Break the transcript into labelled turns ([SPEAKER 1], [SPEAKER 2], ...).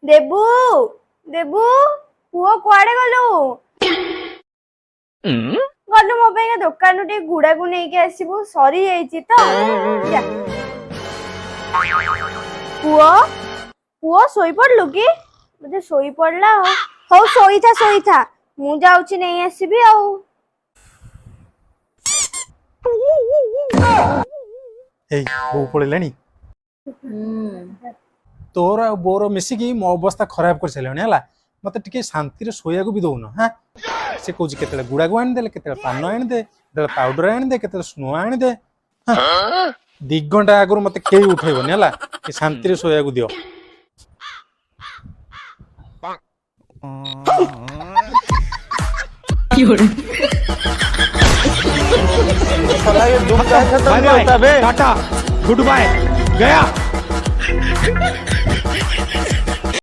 [SPEAKER 1] देबू देबू पुओ कुआडे गलु गलु मो पे दुकान टे गुड़ा को लेके आसबू सरी जाइए तो जा। पुओ पुओ सोई पड़लु कि मुझे सोई पड़ला हो सोई था मु जाउची नहीं आसीबी आउ
[SPEAKER 2] ए बो पड़ेलानी तोर आ बोर मिसिकी मो अवस्था खराब कर सारे है मत टे शांति शोया भी दौन हाँ से कौन के गुड़ा को आनीदे के पान आनीदे के पाउडर आनीदे के स्नो आनीदे 2 घंटा आगु मत कई उठेबनी है शांति शोया दियो
[SPEAKER 3] टाटा गुड बाय गया।